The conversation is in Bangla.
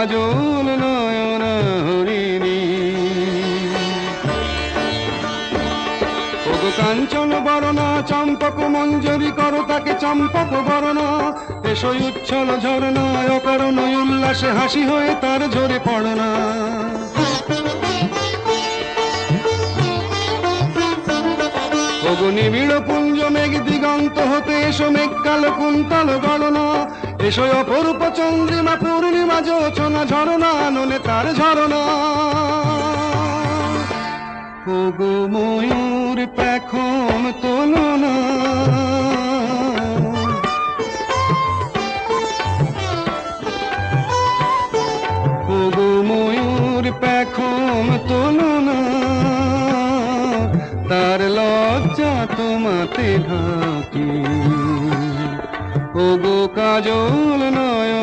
কাজল নয়ন হরিণী। ওগো কাঞ্চন বরণা চম্পক মঞ্জরি করো তাকে চম্পক বরণা। এসোই উচ্ছল ঝরনায় অকারণ উল্লাসে হাসি হয়ে তার ঝরে পড়না। ওগো নিবিড় পুঞ্জ মেঘ দিগন্ত হতে এসো মেঘ কালো কুন্তল গণনা। এসো অপরূপ চন্দ্রিমা পূর্ণিমা যোচনা ঝরনা নলে তার ঝরনা। ওগো ময়ূর পেখম তোলনা, ওগো ময়ূর পেখম তোলনা। তার লজ্জা তোমাতে ঢাকি, ওগো কাজল নয়